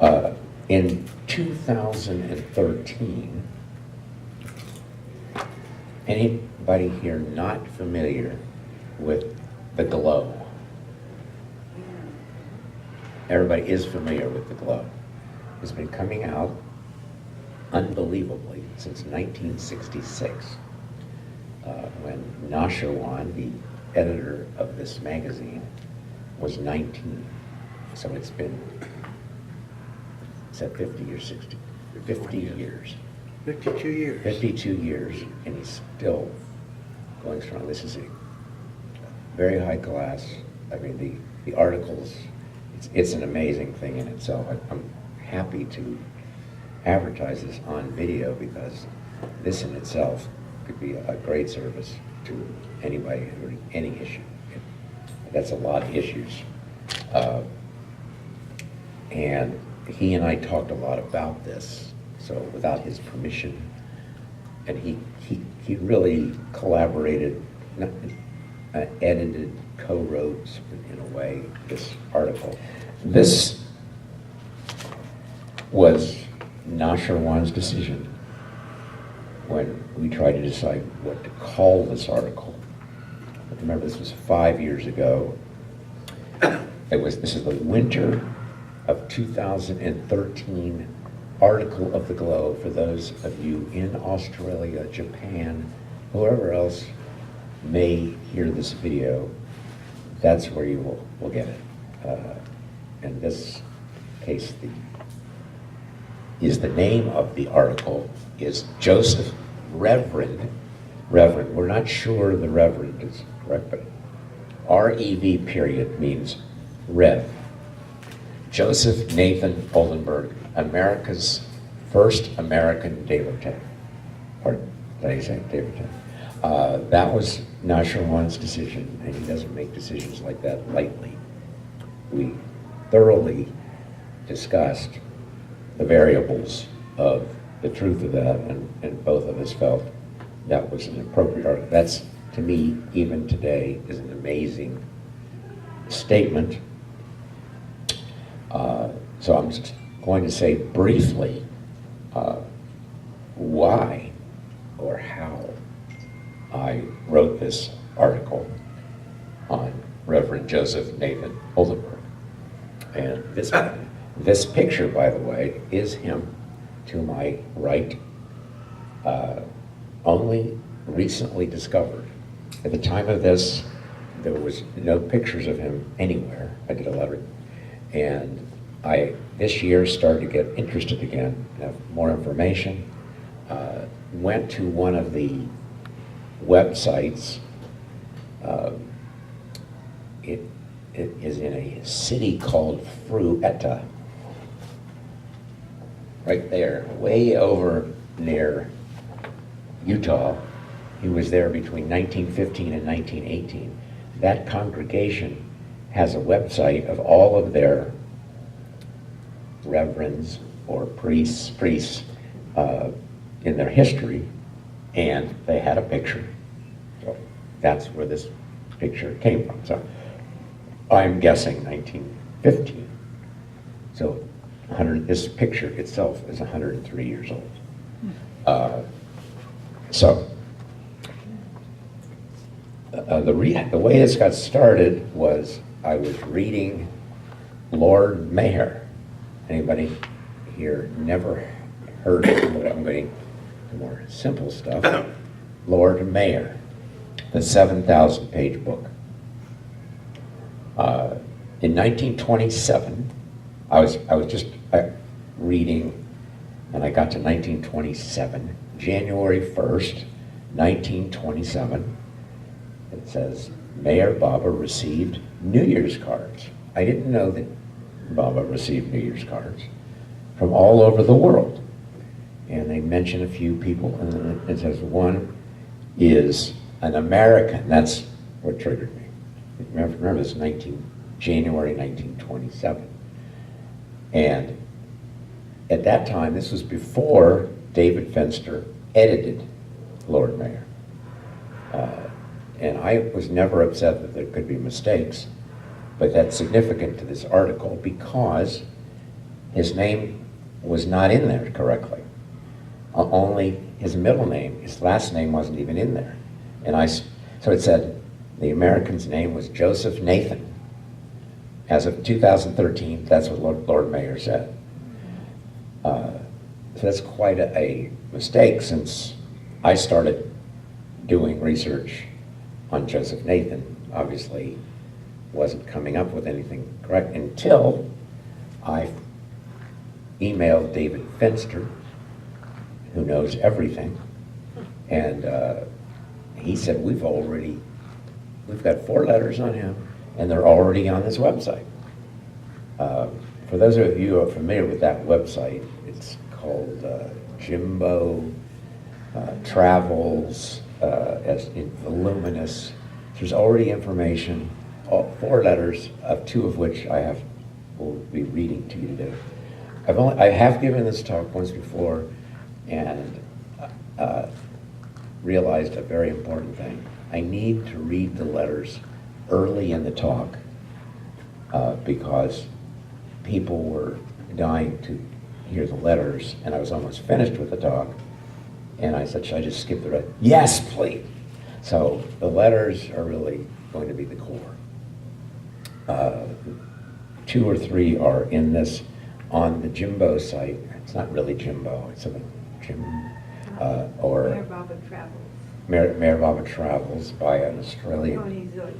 In 2013, anybody here not familiar with the glow? Everybody is familiar with the glow. It's been coming out unbelievably since 1966, when Nashawan, the editor of this magazine, was 19. So it's been, is that 50 or 60? 50 years. 52 years. 52 years, and he's still going strong. This is a very high class. I mean, the articles, it's an amazing thing in itself. I'm happy to advertise this on video because this in itself could be a great service to anybody having any issue. That's a lot of issues. And he and I talked a lot about this, so without his permission, and he really collaborated, edited, co-wrote in a way this article. This was Nashawan's decision when we tried to decide what to call this article. Remember, this was 5 years ago. This is the winter of 2013 article of the Globe for those of you in Australia, Japan, whoever else may hear this video. That's where you will get it. In this case, the name of the article is Joseph Reverend. We're not sure the Reverend is correct, but R-E-V period means Rev. Joseph Nathan Oldenburg, America's first American devotee. Pardon, did I say devotee? That was Nashawan's decision, and he doesn't make decisions like that lightly. We thoroughly discussed the variables of the truth of that, and both of us felt that was an appropriate article. That's, to me, even today, is an amazing statement. So I'm just going to say briefly why or how I wrote this article on Reverend Joseph Nathan Oldenburg. And this picture, by the way, is him to my right, only recently discovered. At the time of this, there was no pictures of him anywhere. I did a lot of, and I, this year, started to get interested again, have more information. Went to one of the websites. It is in a city called Fruetta, right there, way over near Utah. He was there between 1915 and 1918. That congregation has a website of all of their reverends or priests in their history, and they had a picture. So that's where this picture came from. So I'm guessing 1915. So this picture itself is 103 years old. The way this got started was I was reading Lord Mayor. Anybody here never heard of it? I'm going to more simple stuff. Lord Mayor, the 7,000-page book. In 1927, I was just reading, and I got to 1927, January 1st, 1927. It says, Mayor Baba received New Year's cards. I didn't know that Baba received New Year's cards from all over the world. And they mention a few people, and then it says one is an American. That's what triggered me. Remember this January 1927. And at that time, this was before David Fenster edited Lord Mayor. And I was never upset that there could be mistakes, but that's significant to this article because his name was not in there correctly. Only his middle name, his last name wasn't even in there. So it said the American's name was Joseph Nathan. As of 2013, that's what Lord Mayor said. So that's quite a mistake, since I started doing research on Joseph Nathan. Obviously wasn't coming up with anything correct until I emailed David Fenster, who knows everything, and he said, we've got 4 letters on him, and they're already on this website. For those of you who are familiar with that website, it's called Jimbo Travels, as in voluminous. There's already information, all 4 letters, of 2 of which will be reading to you today. I have given this talk once before, and realized a very important thing. I need to read the letters early in the talk because people were dying to hear the letters, and I was almost finished with the talk, and I said, should I just skip the rest? Yes, please. So the letters are really going to be the core. 2 or 3 are in this on the Jimbo site. It's not really Jimbo, it's a Jim, or Mayor Baba Travels. Mayor Baba Travels by an Australian. Tony Zoyce.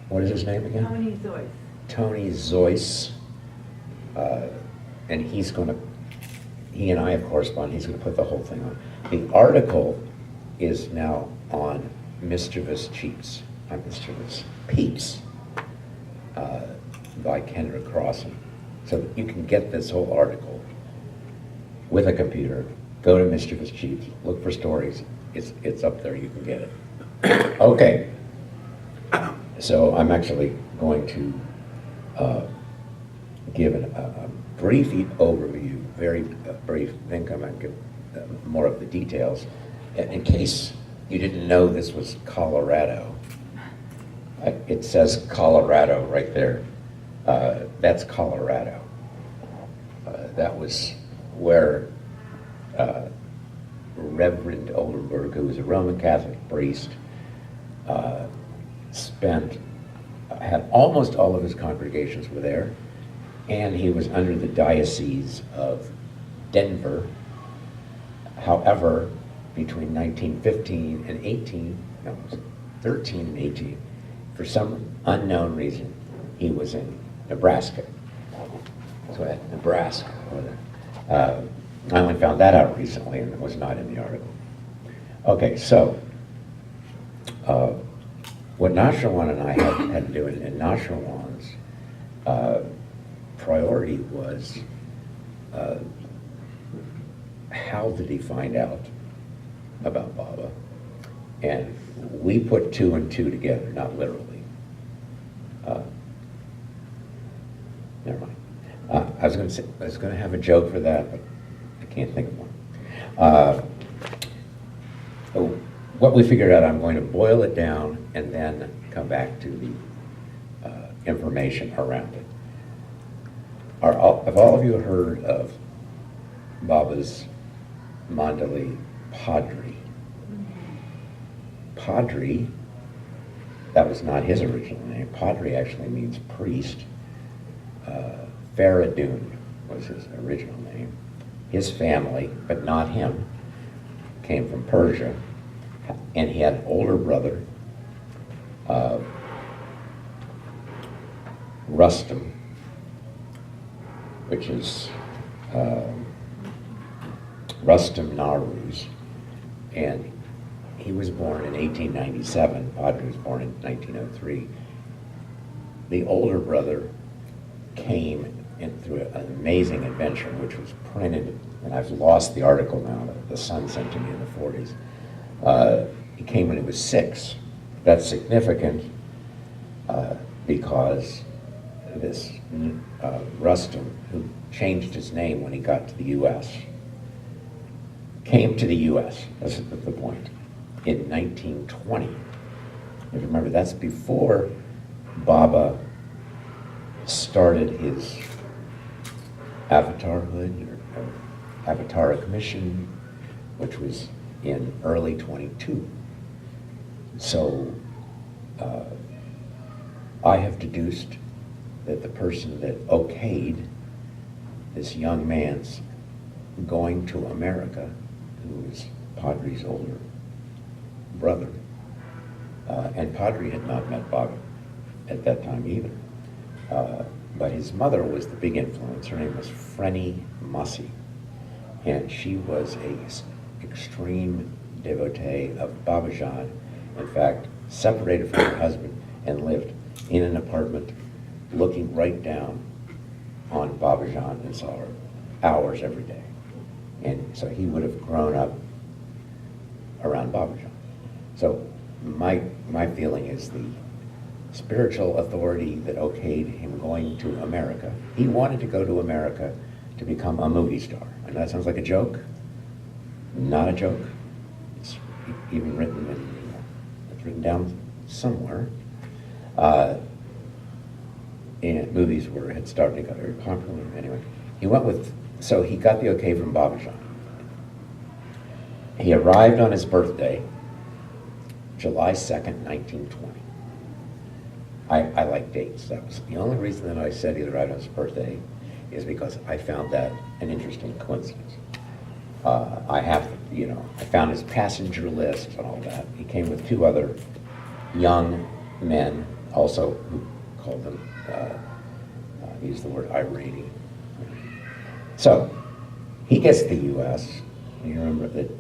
What is his name again? Tony Zoyce. Tony Zoyce. And he and I have corresponded, he's going to put the whole thing on. The article is now on Mischievous Peeps by Kendra Crossan. So that you can get this whole article with a computer. Go to Mischievous Peeps, look for stories. It's up there, you can get it. Okay. So I'm actually going to give a brief overview, very brief, then come and give more of the details. In case you didn't know this was Colorado, it says Colorado right there. That's Colorado. That was where Reverend Oldenburg, who was a Roman Catholic priest, had almost all of his congregations were there, and he was under the Diocese of Denver. However, between 1915 and 13 and 18, for some unknown reason, he was in Nebraska. So at Nebraska. I only found that out recently, and it was not in the article. Okay, so what Nashawan and I had to do, and Nashawan's priority was how did he find out about Baba? And we put 2 and 2 together, not literally. Never mind. I was going to have a joke for that, but I can't think of one. What we figured out, I'm going to boil it down and then come back to the information around it. Have all of you heard of Baba's Mandali Padri? Padri, that was not his original name. Padri actually means priest. Faradun was his original name. His family, but not him, came from Persia, and he had an older brother, Rustam, which is Rustam Naruz, and he was born in 1897. Padri was born in 1903. The older brother came in through an amazing adventure, which was printed, and I've lost the article now, that the son sent to me in the 40s. He came when he was 6. That's significant because this Rustam, who changed his name when he got to the U.S., came to the U.S., that's the point, in 1920. And remember, that's before Baba started his Avatarhood or Avataric mission, which was in early 22. So I have deduced that the person that okayed this young man's going to America, who was Padre's older brother, and Padre had not met Bob at that time either. But his mother was the big influence. Her name was Frenny Mussie, and she was a extreme devotee of Babajan. In fact, separated from her husband and lived in an apartment looking right down on Babajan and saw her hours every day. And so he would have grown up around Babajan. So my feeling is the spiritual authority that okayed him going to America. He wanted to go to America to become a movie star. I know that sounds like a joke. Not a joke. It's even written it's written down somewhere. And movies had started to get very popular. Anyway, so he got the okay from Babajan. He arrived on his birthday, July 2nd, 1920. I like dates. That was the only reason that I said he arrived on his birthday, is because I found that an interesting coincidence. I found his passenger list and all that. He came with two other young men, also who called them, used the word Iranian. So he gets to the U.S. You remember that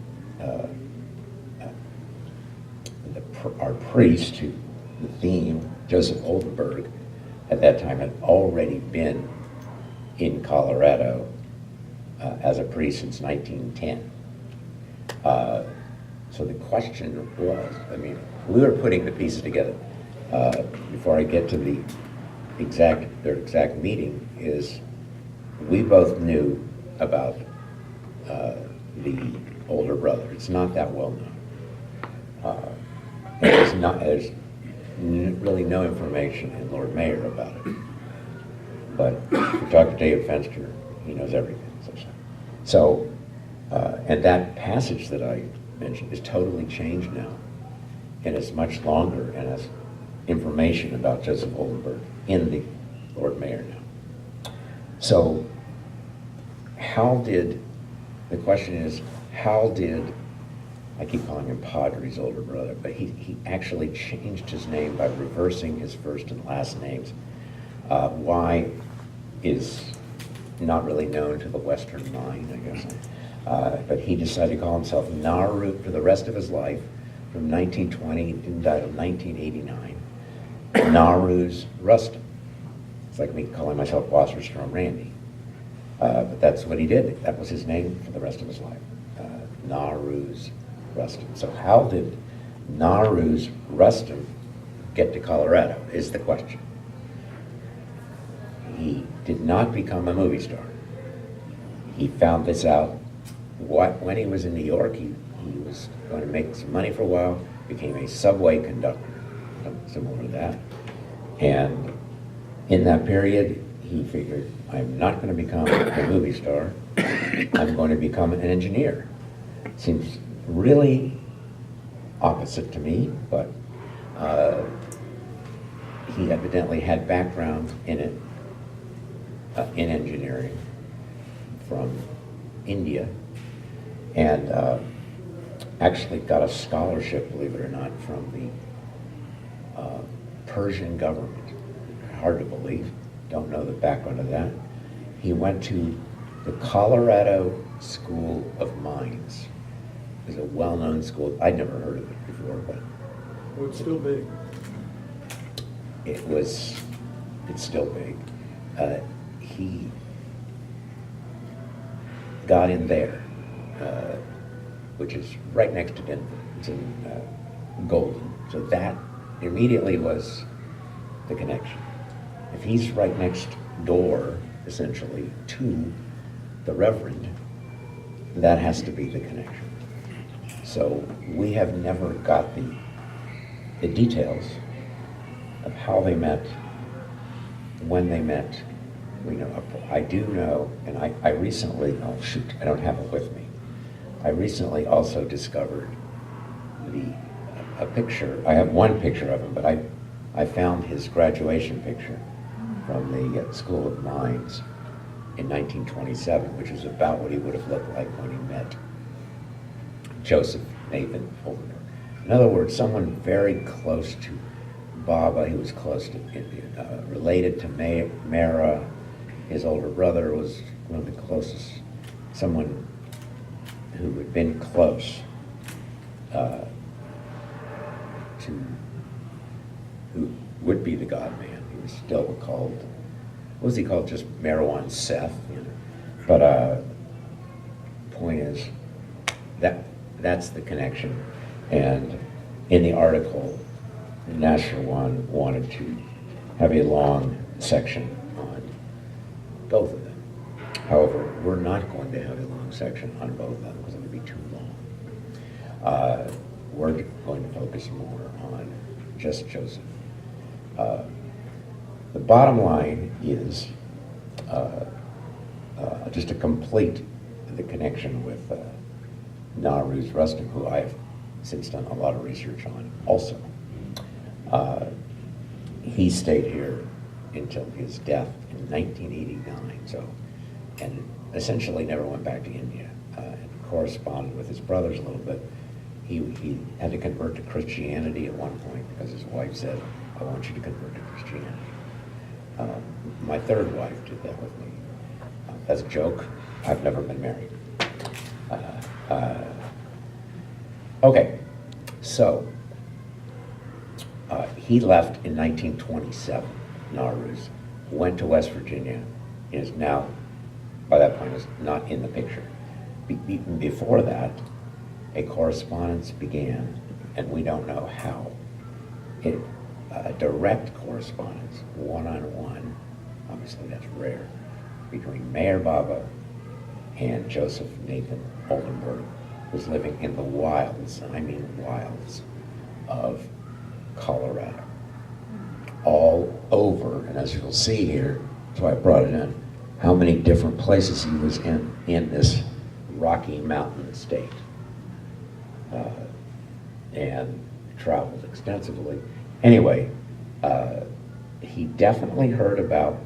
our priest, the theme, Joseph Oldenburg, at that time had already been in Colorado as a priest since 1910. So the question was, we were putting the pieces together. Before I get to their exact meeting, is we both knew about the older brother. It's not that well known. There's really no information in Lord Mayor about it. But if you talk to David Fenster, he knows everything. So, and that passage that I mentioned is totally changed now, and it's much longer and has information about Joseph Oldenburg in the Lord Mayor now. So, the question is, how did, I keep calling him Padre's older brother, but he actually changed his name by reversing his first and last names. Why is not really known to the Western mind, I guess. But he decided to call himself Naru for the rest of his life, from 1920 until 1989. Naru's Rustum. It's like me calling myself Wasserstrom Randy. But that's what he did. That was his name for the rest of his life. Naru's Rustum. So how did Naru's Rustum get to Colorado is the question. He did not become a movie star. He found this out when he was in New York. He was going to make some money for a while, became a subway conductor, similar to that. And in that period, he figured, I'm not going to become a movie star. I'm going to become an engineer. Seems really opposite to me, but he evidently had background in it, in engineering from India, and actually got a scholarship, believe it or not, from the Persian government. Hard to believe. Don't know the background of that. He went to the Colorado School of Mines. It was a well-known school. I'd never heard of it before, but well, it's still big. It's still big. He got in there, which is right next to Denver. It's in Golden. So that immediately was the connection. If he's right next door, essentially, to the Reverend, that has to be the connection. So we have never got the details of how they met, when they met, we know. I do know, and I recently, oh shoot, I don't have it with me. I recently also discovered a picture. I have one picture of him, but I found his graduation picture from the School of Mines in 1927, which is about what he would have looked like when he met Joseph Nathan Oldenburg. In other words, someone very close to Baba. He was close to, related to Mara. His older brother was one of the closest, someone who had been close to who would be the God Man. He was still called, what was he called? Just Marwan Seth. But point is, that's the connection. And in the article, National One wanted to have a long section on both of them. However, we're not going to have a long section on both of them because it would be too long. We're going to focus more on just Joseph. The bottom line is just to complete the connection with Nowruz Rustam, who I've since done a lot of research on also. He stayed here until his death in 1989, and essentially never went back to India. And corresponded with his brothers a little bit. He had to convert to Christianity at one point because his wife said, I want you to convert to Christianity. My third wife did that with me. As a joke, I've never been married. Okay, so he left in 1927, Nowruz, went to West Virginia, and is now, by that point, is not in the picture. Before that, a correspondence began, and we don't know how. Direct correspondence, one-on-one, obviously that's rare, between Mayor Baba and Joseph Nathan Oldenburg, was living in the wilds, and I mean wilds, of Colorado. All over, and as you'll see here, that's why I brought it in, how many different places he was in this Rocky Mountain state. And traveled extensively. Anyway, he definitely heard about,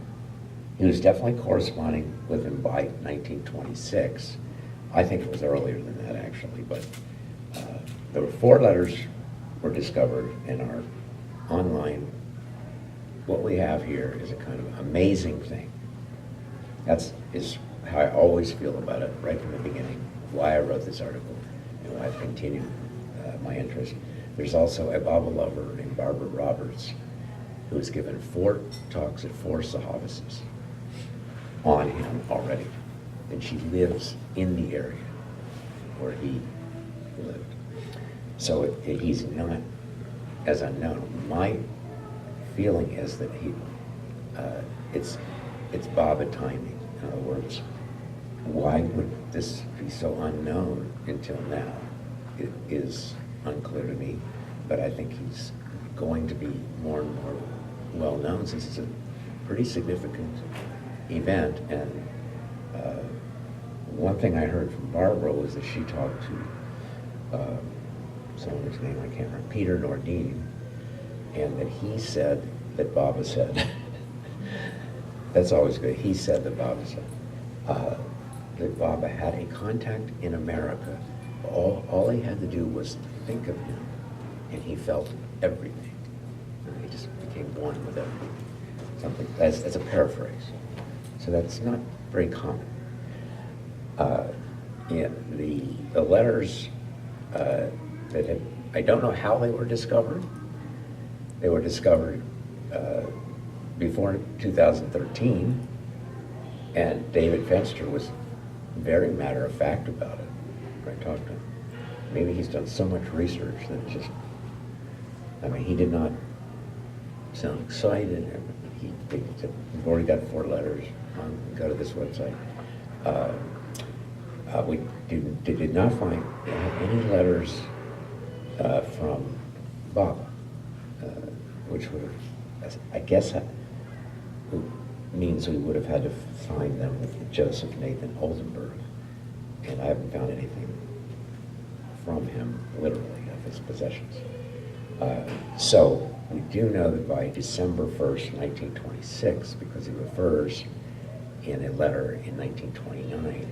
he was definitely corresponding with him by 1926. I think it was earlier than that, actually, but there were 4 letters were discovered in our online. What we have here is a kind of amazing thing. Is how I always feel about it right from the beginning, why I wrote this article, and why I've continued my interest. There's also a Baba lover named Barbara Roberts, who has given 4 talks at 4 Sahabasis on him already. And she lives in the area where he lived. So he's not as unknown. My feeling is that it's Baba timing. In other words, why would this be so unknown until now? It is unclear to me, but I think he's going to be more and more well known since it's a pretty significant event. And one thing I heard from Barbara was that she talked to someone whose name I can't remember, Peter Nordine, and that he said that Baba said, that's always good, he said that Baba said, that Baba had a contact in America. All he had to do was think of him, and he felt everything. And he just became one with everything. Something that's a paraphrase. So that's not very common. The letters I don't know how they were discovered. They were discovered before 2013, and David Fenster was very matter-of-fact about it. I talked to him. Maybe he's done so much research that just, he did not sound excited. He said, we've already got 4 letters. Go to this website. We did not find any letters from Baba, which would have, I guess, means we would have had to find them with Joseph Nathan Oldenburg, and I haven't found anything from him, literally, of his possessions. So we do know that by December 1st, 1926, because he refers in a letter in 1929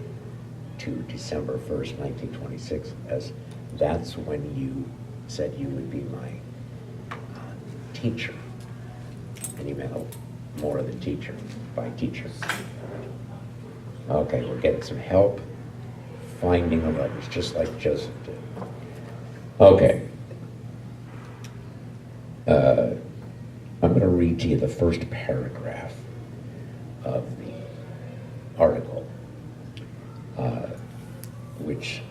to December 1st, 1926, as that's when you said you would be my teacher. And he meant more than teacher, by teacher. Okay, we're getting some help finding the letters, just like Joseph did. Okay. I'm going to read to you the first paragraph of the article, which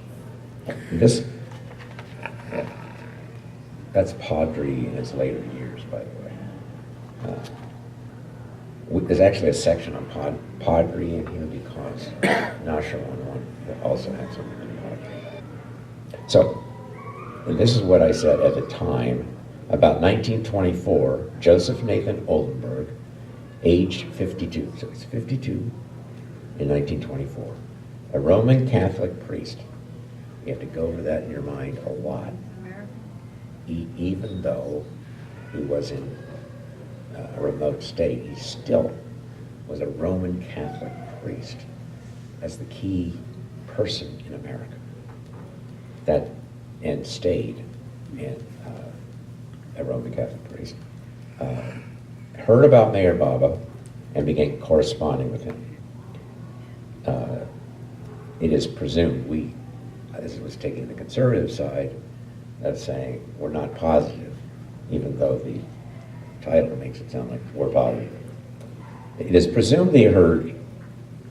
that's Padre in his later years, by the way. There's actually a section on Padre in here because Nasher one also had something to do with Padre. So, and this is what I said at the time. About 1924, Joseph Nathan Oldenburg, aged 52, so he's 52 in 1924, a Roman Catholic priest. You have to go over that in your mind a lot. Even though he was in a remote state, he still was a Roman Catholic priest as the key person in America. And stayed in a Roman Catholic priest, heard about Mayor Baba and began corresponding with him. It is presumed this was taking the conservative side of saying we're not positive, even though the title makes it sound like we're positive. It is presumed they heard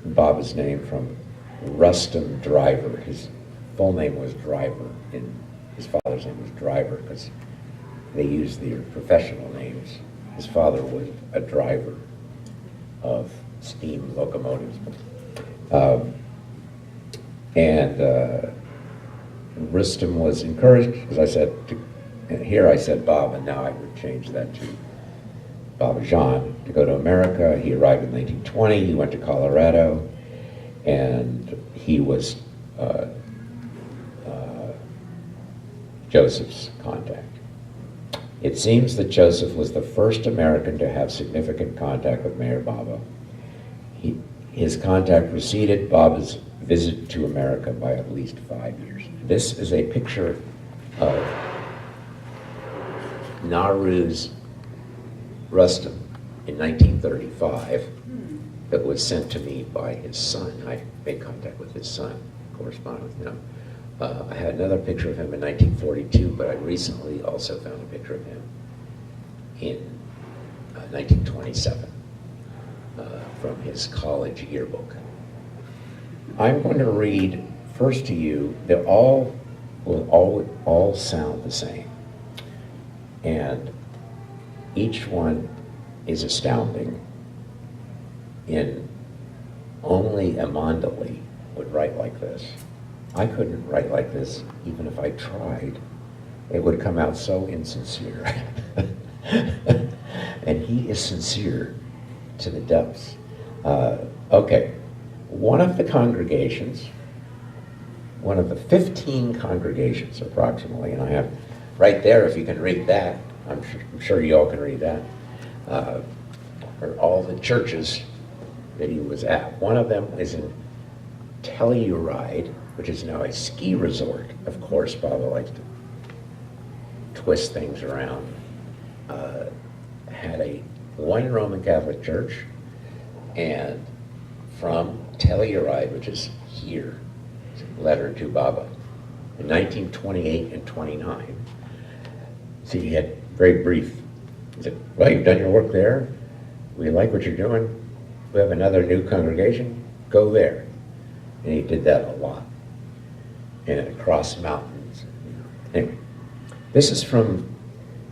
Baba's name from Rustum Driver. His full name was Driver, and his father's name was Driver because they used their professional names. His father was a driver of steam locomotives. Rustum was encouraged, as I said, here I said Bob, and now I would change that to Baba Jean, to go to America. He arrived in 1920, he went to Colorado, and he was Joseph's contact. It seems that Joseph was the first American to have significant contact with Mayor Baba. His contact preceded Baba's visit to America by at least 5 years. This is a picture of Nowruz Rustum in 1935 that was sent to me by his son. I made contact with his son, corresponded with him. I had another picture of him in 1942, but I recently also found a picture of him in 1927 from his college yearbook. I'm going to read first to you. They all will all sound the same, and each one is astounding. In only Amandali would write like this. I couldn't write like this even if I tried. It would come out so insincere. And he is sincere to the depths. Okay, one of the congregations, one of the 15 congregations approximately, and I have right there, if you can read that, I'm sure you all can read that, are all the churches that he was at. One of them is in Telluride, which is now a ski resort. Of course, Baba likes to twist things around. Had one Roman Catholic church, and from Telluride, which is here, letter to Baba, in 1928 and 29. See, he had very brief. He said, well, you've done your work there. We like what you're doing. We have another new congregation. Go there. And he did that a lot. And across mountains. Anyway, this is from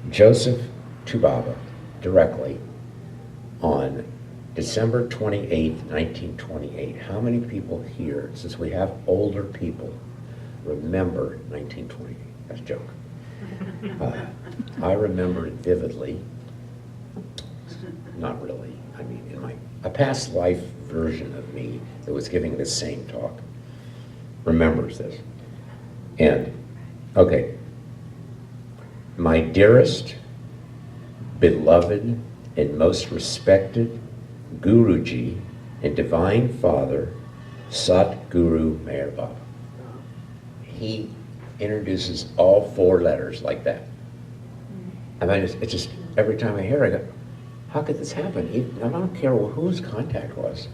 Joseph to Baba directly on December 28, 1928. How many people here, since we have older people, remember 1928? That's a joke. I remember it vividly. Not really. I mean, in my a past life version of me that was giving this same talk remembers this. And, okay, my dearest, beloved, and most respected Guruji and Divine Father, Sat Guru Meher Baba. He introduces all 4 letters like that. I mean, it's just, every time I hear it, I go, how could this happen? I don't care whose contact was.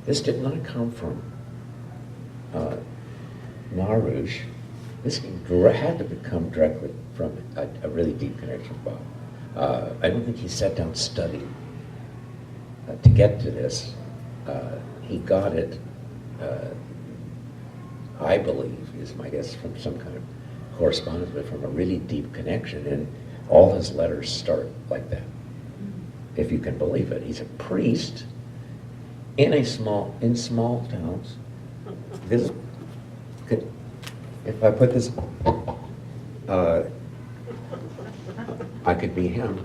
This did not come from Narush. This had to come directly from a really deep connection with Bob. I don't think he sat down and studied to get to this. He got it, I believe, is my guess, from some kind of correspondence, but from a really deep connection. And all his letters start like that, if you can believe it. He's a priest in small towns. This could, if I put this, I could be him.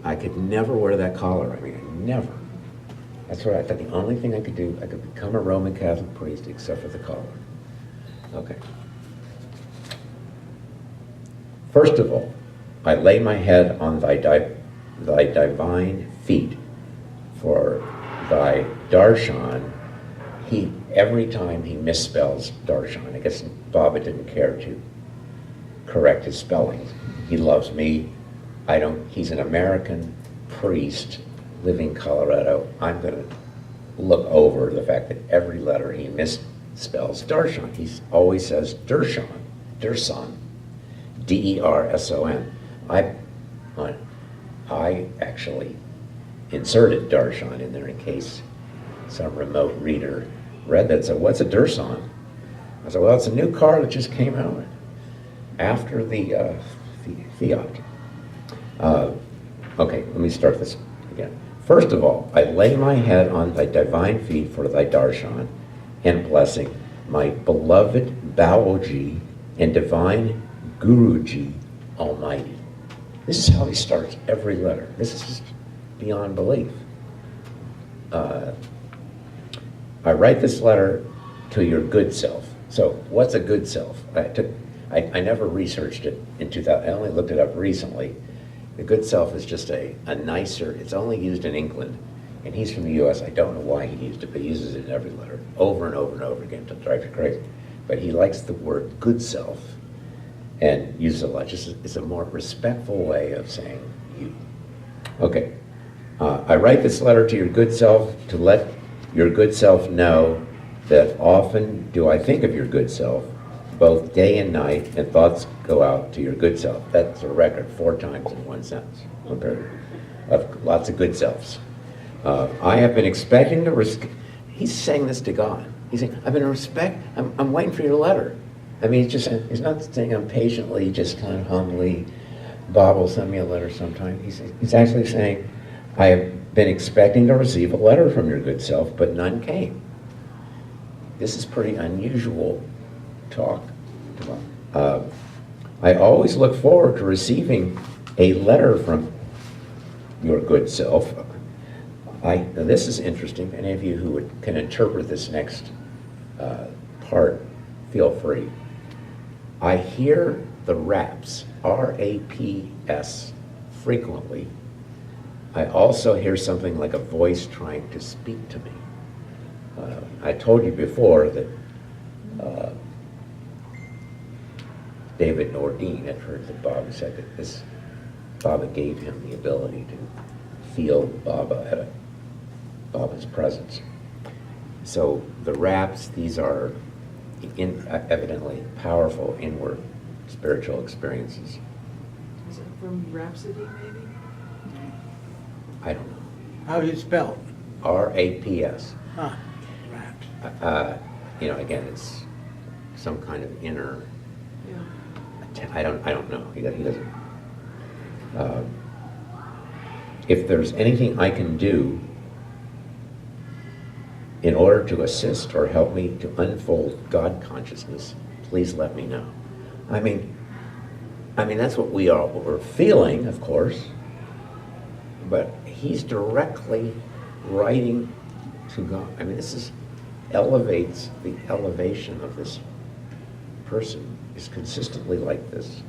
I could never wear that collar. I mean, never. That's what I thought. The only thing I could do, I could become a Roman Catholic priest, except for the collar. Okay. First of all, I lay my head on thy divine feet, for thy darshan. Every time he misspells darshan, I guess Baba didn't care to correct his spellings. He loves me. He's an American priest living in Colorado. I'm going to look over the fact that every letter he misspells darshan. He always says Derson, D-E-R-S-O-N. I actually inserted darshan in there in case some remote reader read that and said, what's a Derson? I said, well, it's a new car that just came out after the Fiat. Okay, let me start this again. First of all, I lay my head on thy divine feet for thy darshan and blessing, my beloved Baoji and divine Guruji Almighty. This is how he starts every letter. This is just beyond belief. I write this letter to your good self. So what's a good self? I never researched it in 2000. I only looked it up recently. The good self is just a nicer, it's only used in England. And he's from the US. I don't know why he used it, but he uses it in every letter over and over and over again to drive you crazy. But he likes the word good self and uses it a lot. Just it's a more respectful way of saying you. Okay. I write this letter to your good self to let your good self know that often do I think of your good self, both day and night, and thoughts go out to your good self. That's a record 4 times in one sentence, one paragraph, of lots of good selves. I have been expecting to he's saying this to God. He's saying, I'm waiting for your letter. I mean, he's not saying I'm patiently, just kind of humbly, Bob will send me a letter sometime. He's actually saying, I have been expecting to receive a letter from your good self, but none came. This is pretty unusual talk. I always look forward to receiving a letter from your good self. Now this is interesting. Any of you who can interpret this next part, feel free. I hear the raps, R-A-P-S, frequently. I also hear something like a voice trying to speak to me. I told you before that David Nordine had heard that Baba said that Baba gave him the ability to feel Baba's presence. So the raps, these are evidently powerful inward spiritual experiences. Is it from Rhapsody, maybe? I don't know. How do you spell? R-A-P-S. Huh, raps. Again, it's some kind of inner. Yeah. I don't know. He doesn't. If there's anything I can do in order to assist or help me to unfold God consciousness, please let me know. I mean that's what we're feeling, of course, but he's directly writing to God. I mean, elevates the elevation of this person is consistently like this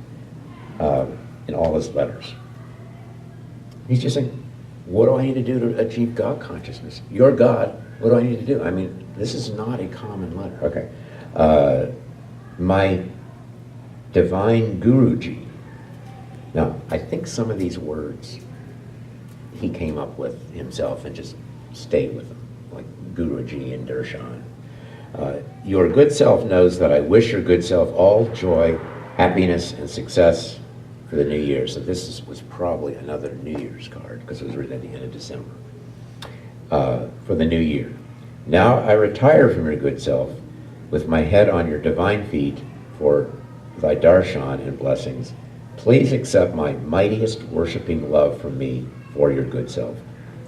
in all his letters. He's just saying, what do I need to do to achieve God consciousness? You're God. What do I need to do? I mean, this is not a common letter. Okay. My divine Guruji. Now, I think some of these words he came up with himself and just stayed with them, like Guruji and Darshan. Your good self knows that I wish your good self all joy, happiness, and success for the new year. So was probably another New Year's card because it was written at the end of December. For the new year. Now I retire from your good self with my head on your divine feet for thy darshan and blessings. Please accept my mightiest worshiping love from me for your good self.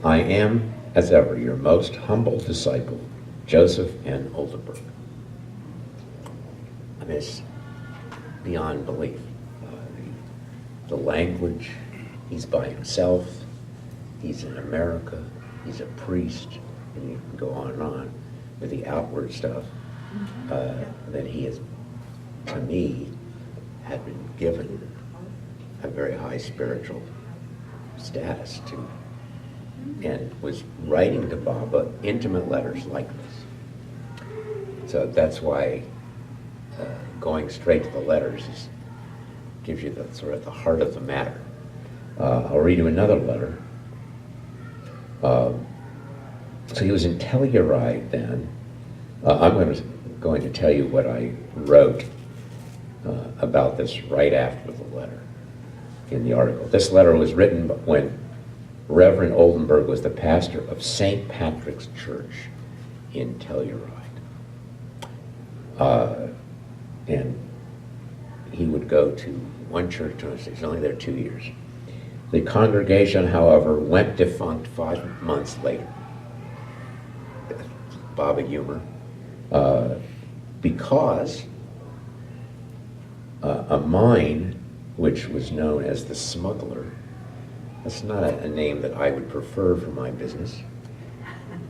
I am, as ever, your most humble disciple, Joseph N. Oldenburg. I mean, it's beyond belief. The language, he's by himself, he's in America, he's a priest, and you can go on and on with the outward stuff. Then he is, to me, had been given a very high spiritual status to, and was writing to Baba intimate letters like this. So that's why going straight to the letters gives you the sort of the heart of the matter. I'll read you another letter. So he was in Telluride then. I'm going to tell you what I wrote about this right after the letter in the article. This letter was written when Reverend Oldenburg was the pastor of St. Patrick's Church in Telluride. And he would go to one church, he's only there 2 years. The congregation, however, went defunct 5 months later. Baba humor. Because a mine, which was known as the Smuggler, that's not a name that I would prefer for my business,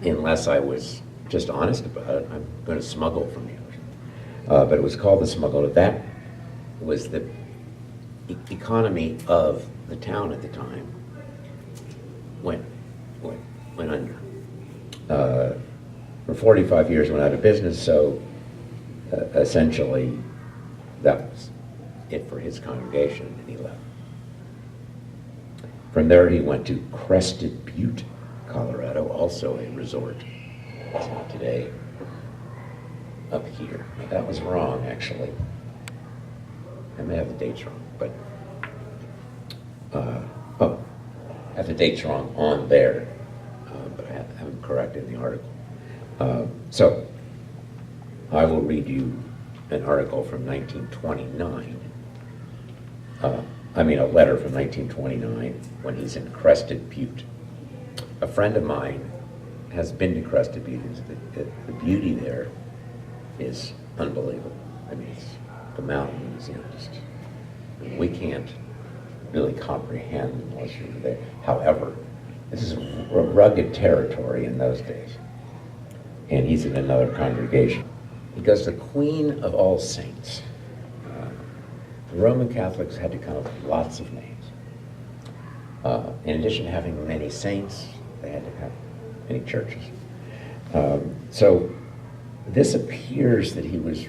unless I was just honest about it. I'm going to smuggle from you. But it was called the Smuggler. That was the economy of the town at the time. Went under. For 45 years went out of business, so essentially that was it for his congregation, and he left. From there he went to Crested Butte, Colorado, also a resort. It's not today. Up here. That was wrong, actually. I may have the dates wrong, but I have the dates wrong on there, but I haven't corrected the article. So I will read you an article from 1929. A letter from 1929 when he's in Crested Butte. A friend of mine has been to Crested Butte. The beauty there is unbelievable. I mean, it's the mountains, we can't really comprehend unless you're there. However, this is rugged territory in those days. And he's in another congregation. He goes to the Queen of All Saints. The Roman Catholics had to come up with lots of names. In addition to having many saints, they had to have many churches. So this appears that he was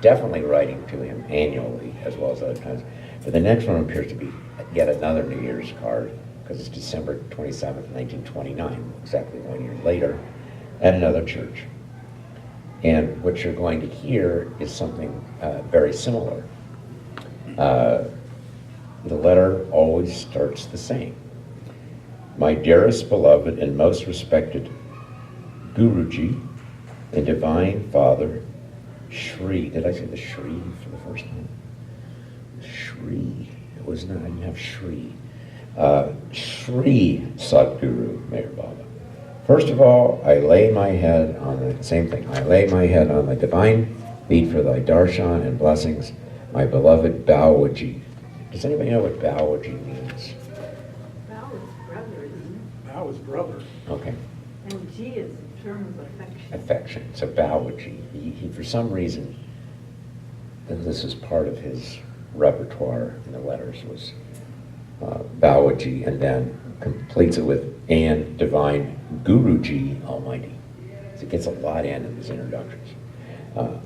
definitely writing to him annually as well as other times. But the next one appears to be yet another New Year's card because it's December 27th, 1929, exactly 1 year later, at another church. And what you're going to hear is something very similar. The letter always starts the same. My dearest beloved and most respected Guruji and Divine Father, Shri. Did I say the Shri for the first time? Shri. It was not, I didn't have Shri. Shri Sadguru Meher Baba. First of all, I lay my head on the same thing. I lay my head on the divine feet for thy darshan and blessings, my beloved Bawaji. Does anybody know what Bawaji means? is brother, isn't That was brother. Okay. it? And G is a term of affection. Affection, so Baoji. He, for some reason, and this is part of his repertoire in the letters, was Baoji, and then completes it with and divine Guruji Almighty. So it gets a lot in his introductions.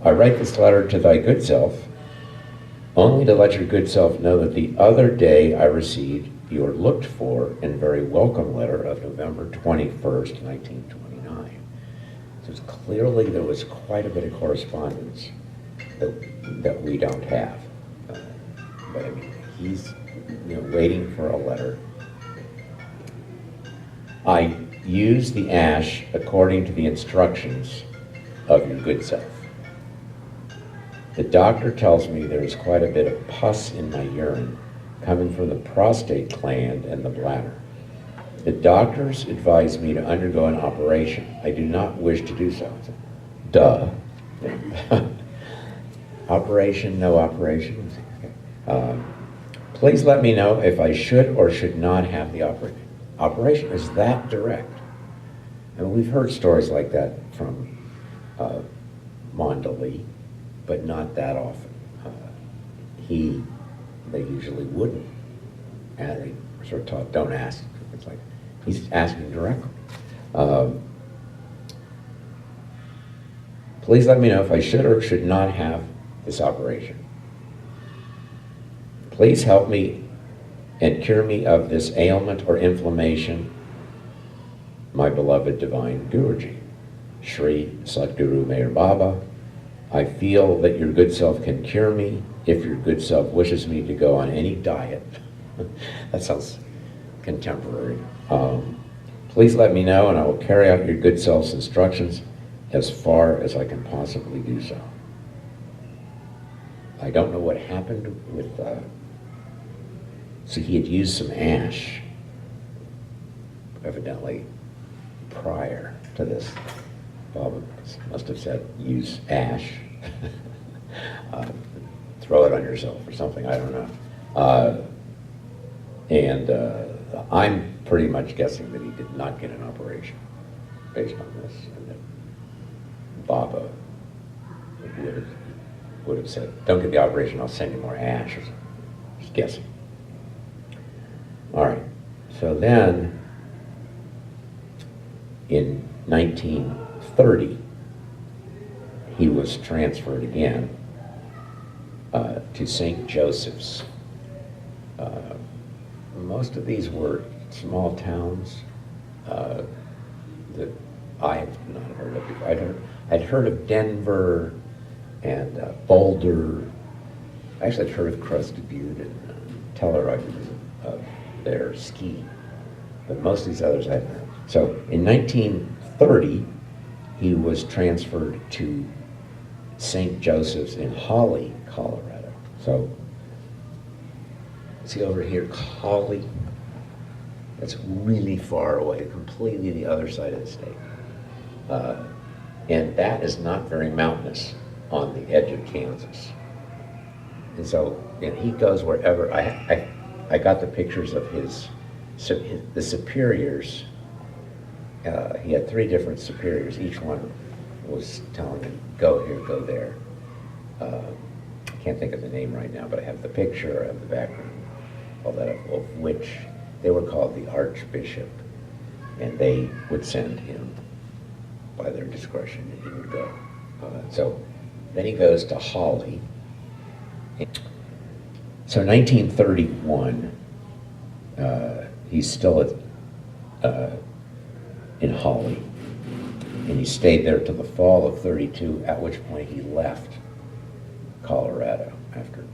I write this letter to thy good self, only to let your good self know that the other day I received your looked for and very welcome letter of November 21st, 1929. So it's clearly there was quite a bit of correspondence that we don't have. But I mean, he's waiting for a letter. I use the ash according to the instructions of your good self. The doctor tells me there's quite a bit of pus in my urine coming from the prostate gland and the bladder. The doctors advise me to undergo an operation. I do not wish to do so. Duh. Operation, no operation. Please let me know if I should or should not have the operation. Operation is that direct. And we've heard stories like that from Mondali, but not that often. They usually wouldn't. And they were sort of taught, don't ask. It's like, he's asking directly. Please let me know if I should or should not have this operation. Please help me and cure me of this ailment or inflammation, my beloved divine Guruji, Shri Satguru Meher Baba. I feel that your good self can cure me if your good self wishes me to go on any diet. That sounds contemporary. Please let me know and I will carry out your good self's instructions as far as I can possibly do so. I don't know what happened with, so he had used some ash, evidently prior to this. Bob must have said, use ash. Throw it on yourself or something, I don't know. I'm pretty much guessing that he did not get an operation based on this, and that Baba would have said, don't get the operation, I'll send you more ash or something. Just guessing. All right, so then in 1930, he was transferred again to St. Joseph's. Most of these were small towns that I have not heard of before. I'd heard of Denver and Boulder. Actually, I'd heard of Crested Butte and Telluride because of their ski. But most of these others I hadn't heard. So in 1930, he was transferred to St. Joseph's in Holly, Colorado. So, see over here, Holly? That's really far away, completely the other side of the state. And that is not very mountainous on the edge of Kansas. And so, and he goes wherever. I got the pictures of the superiors. He had 3 different superiors. Each one was telling him, go here, go there. I can't think of the name right now, but I have the picture, I have the background, all that, of which they were called the Archbishop, and they would send him by their discretion, and he would go. So then he goes to Holly. So 1931, he's still in Holly, and he stayed there till the fall of 32, at which point he left Colorado after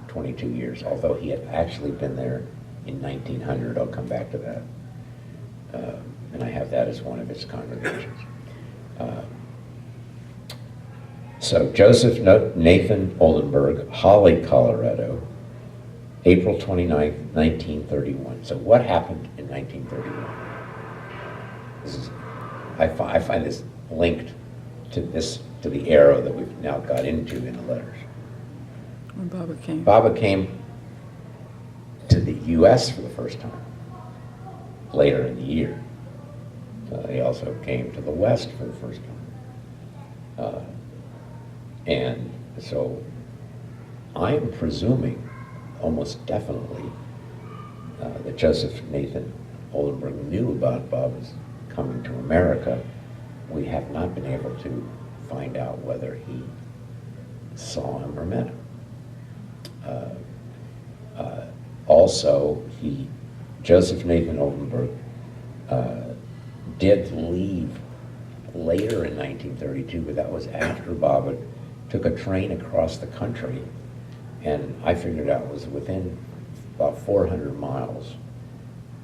22 years, although he had actually been there in 1900. I'll come back to that. And I have that as one of his congregations. So Joseph Nathan Oldenburg, Holly, Colorado, April 29th, 1931. So what happened in 1931? I find this linked to the era that we've now got into in the letters. When Baba came. Baba came to the U.S. for the first time. later in the year. He also came to the West for the first time. And so I am presuming almost definitely that Joseph Nathan Oldenburg knew about Bob's coming to America. We have not been able to find out whether he saw him or met him. Also, Joseph Nathan Oldenburg did leave later in 1932, but that was after Bob took a train across the country, and I figured out it was within about 400 miles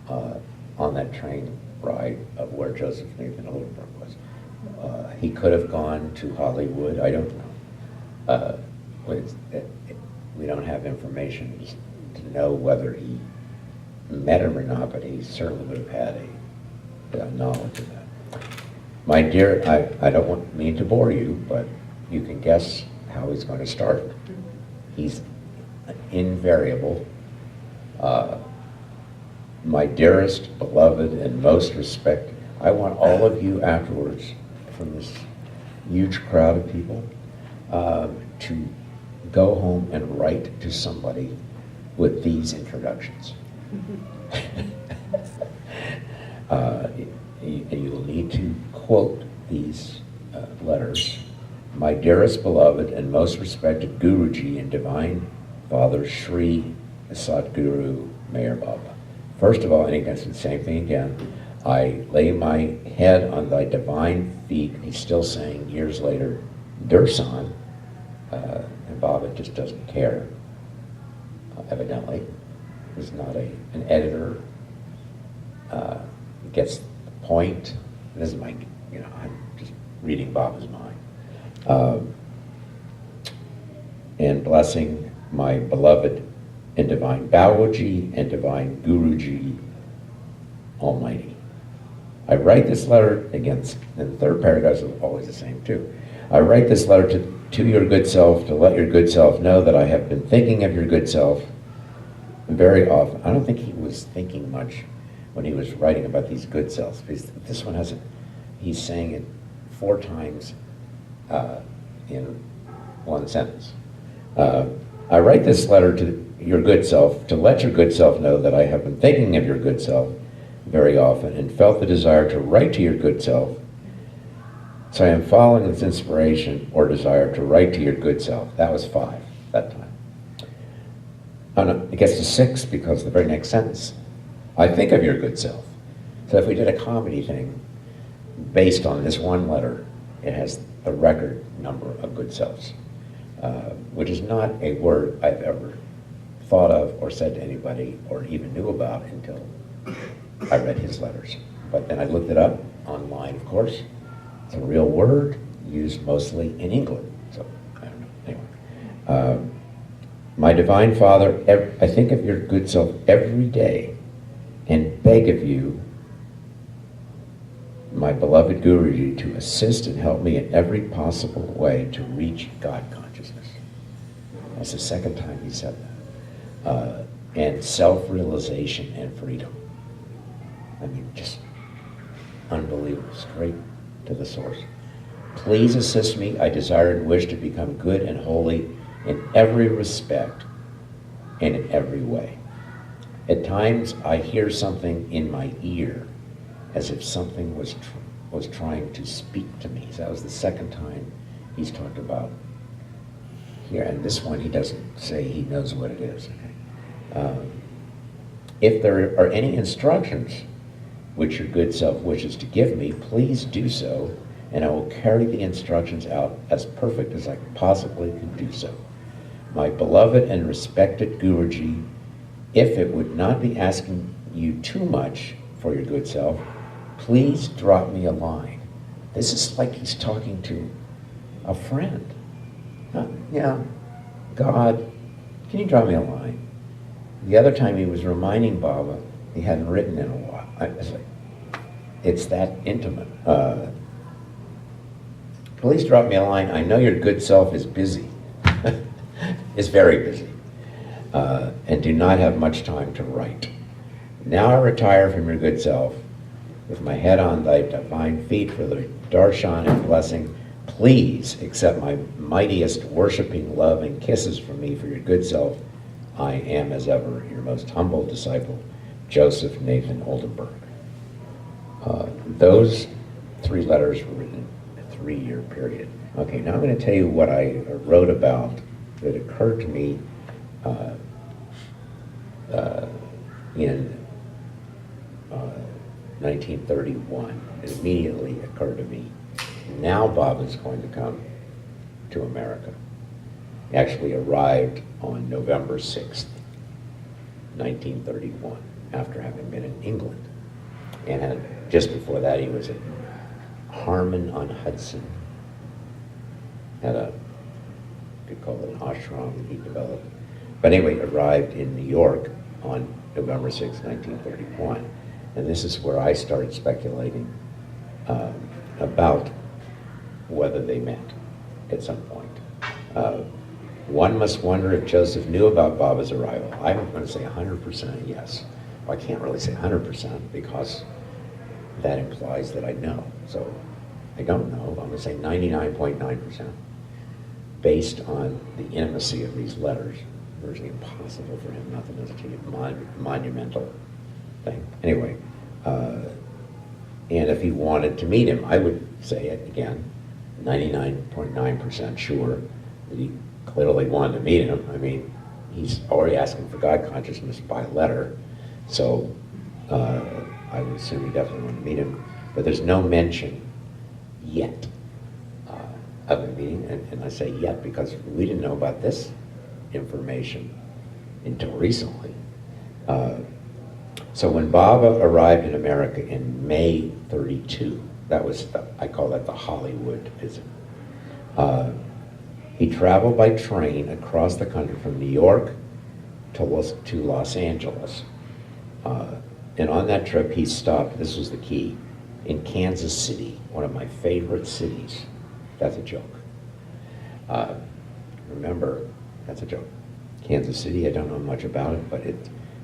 on that train ride of where Joseph Nathan Oldenburg was. He could have gone to Hollywood, I don't know. We don't have information to know whether he met him or not, but he certainly would have had a knowledge of that. My dear, I don't mean to bore you, but you can guess how he's going to start. He's invariable. My dearest, beloved, and most respected. I want all of you afterwards, from this huge crowd of people, to go home and write to somebody with these introductions. You'll need to quote these letters. My dearest, beloved, and most respected Guruji and Divine Father Sri Satguru Meher Baba. First of all, and he does the same thing again, I lay my head on thy divine feet. He's still saying years later, Dursan, and Baba just doesn't care, evidently. He's not an editor, gets the point. This is my, I'm just reading Baba's mind. And blessing my beloved and divine Babaji and divine Guruji Almighty. I write this letter, again, and the third paragraph is always the same too. I write this letter to your good self to let your good self know that I have been thinking of your good self very often. I don't think he was thinking much when he was writing about these good selves. This one hasn't, he's saying it 4 times in one sentence. I write this letter to your good self to let your good self know that I have been thinking of your good self very often and felt the desire to write to your good self. So I am following this inspiration or desire to write to your good self. That was 5 that time. Oh no, it gets to 6 because the very next sentence, I think of your good self. So if we did a comedy thing based on this one letter, it has the record number of good selves, which is not a word I've ever thought of or said to anybody or even knew about until I read his letters. But then I looked it up online, of course. It's a real word used mostly in England. So, I don't know. Anyway. My Divine Father, I think of your good self every day and beg of you, my beloved Guruji, to assist and help me in every possible way to reach God consciousness. That's the second time he said that. And self-realization and freedom. I mean, just unbelievable, straight to the source. Please assist me. I desire and wish to become good and holy in every respect and in every way. At times, I hear something in my ear as if something was trying to speak to me. So that was the second time he's talked about here. And this one, he doesn't say he knows what it is. If there are any instructions which your good self wishes to give me, please do so, and I will carry the instructions out as perfect as I possibly can do so. My beloved and respected Guruji, if it would not be asking you too much for your good self, please drop me a line. This is like he's talking to a friend. Yeah, God, can you drop me a line? The other time he was reminding Baba, he hadn't written in a while. It's that intimate. Please drop me a line. I know your good self is busy. Is very busy. And do not have much time to write. Now I retire from your good self, with my head on thy divine feet for the darshan and blessing. Please accept my mightiest worshiping love and kisses from me for your good self. I am, as ever, your most humble disciple, Joseph Nathan Oldenburg. Those 3 letters were written in a 3-year period. Okay, now I'm going to tell you what I wrote about that occurred to me in 1931. It immediately occurred to me, now Bob is going to come to America. He actually arrived on November 6th, 1931, after having been in England. And just before that, he was at Harmon-on-Hudson. Had a, you could call it an ashram he developed. But anyway, arrived in New York on November 6, 1931. And this is where I started speculating about whether they met at some point. One must wonder if Joseph knew about Baba's arrival. I'm going to say 100% yes. Well, I can't really say 100% because that implies that I know. So I don't know. I'm going to say 99.9% based on the intimacy of these letters. Virtually impossible for him not to know such a monumental thing. Anyway, and if he wanted to meet him, I would say it again, 99.9% sure that he clearly wanted to meet him. I mean, he's already asking for God consciousness by letter, so I would assume he definitely wanted to meet him. But there's no mention yet of a meeting, and I say yet because we didn't know about this information until recently. So when Baba arrived in America in May 32, that was, I call that the Hollywood visit. He traveled by train across the country from New York to Los Angeles. And on that trip he stopped, this was the key, in Kansas City, one of my favorite cities. That's a joke. Remember, that's a joke. Kansas City, I don't know much about it, but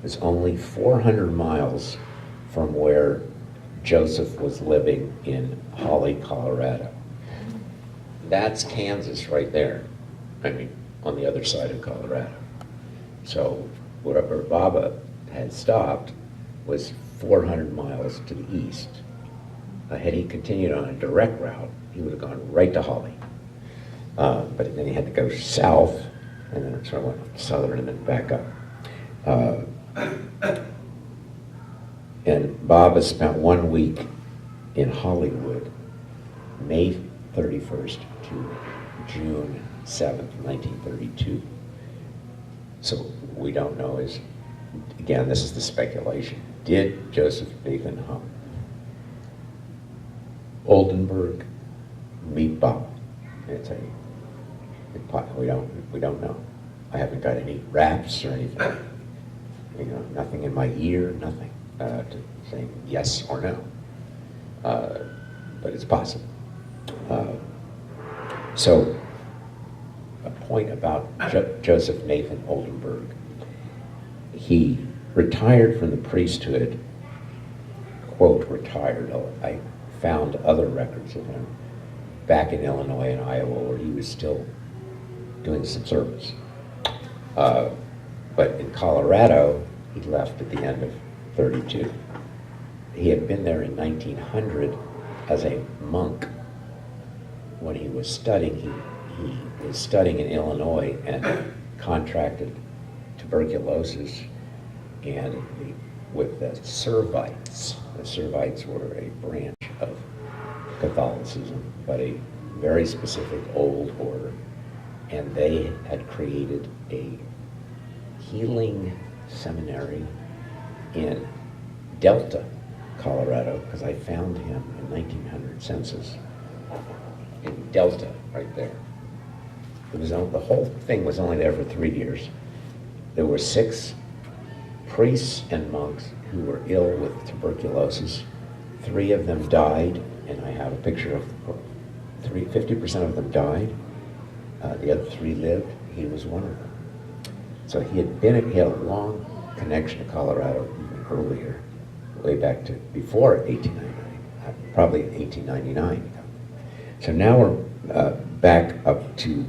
it's only 400 miles from where Joseph was living in Holly, Colorado. That's Kansas right there. I mean, on the other side of Colorado. So wherever Baba had stopped was 400 miles to the east. Had he continued on a direct route, he would have gone right to Holly. But then he had to go south, and then sort of went southern and then back up. And Baba spent 1 week in Hollywood, May 31st to June 7th, 1932. So we don't know is, again, this is the speculation. Did Joseph Nathan Oldenburg meet Baba? We don't know. I haven't got any raps or anything. You know, nothing in my ear, nothing to saying yes or no. But it's possible. So, a point about Joseph Nathan Oldenburg. He retired from the priesthood, quote, retired. I found other records of him back in Illinois and Iowa where he was still doing some service. But in Colorado, he left at the end of 32. He had been there in 1900 as a monk. When he was studying, he was studying in Illinois and contracted tuberculosis and with the Servites. The Servites were a branch of Catholicism, but a very specific old order. And they had created a healing seminary in Delta, Colorado, because I found him in 1900 census in Delta, right there. It was the whole thing was only there for 3 years. There were 6 priests and monks who were ill with tuberculosis. 3 of them died, and I have a picture of 50% of them died. The other 3 lived. He was one of them. So he had a long connection to Colorado, even earlier, way back to before 1899, probably 1899. So now we're back up to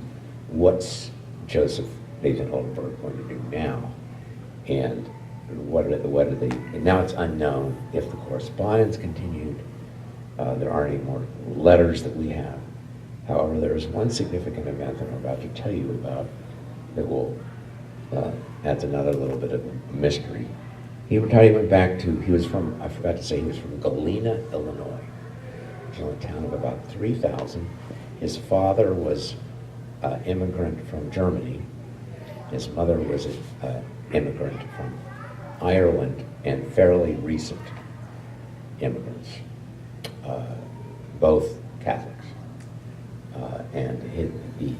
what's Joseph Nathan Oldenburg going to do now, and what are they? And now it's unknown if the correspondence continued. There aren't any more letters that we have. However, there is one significant event that I'm about to tell you about that will add another little bit of mystery. He went back to, he was from, I forgot to say, he was from Galena, Illinois, which is a town of about 3,000. His father was an immigrant from Germany. His mother was an immigrant from Ireland, and fairly recent immigrants, both Catholics. And the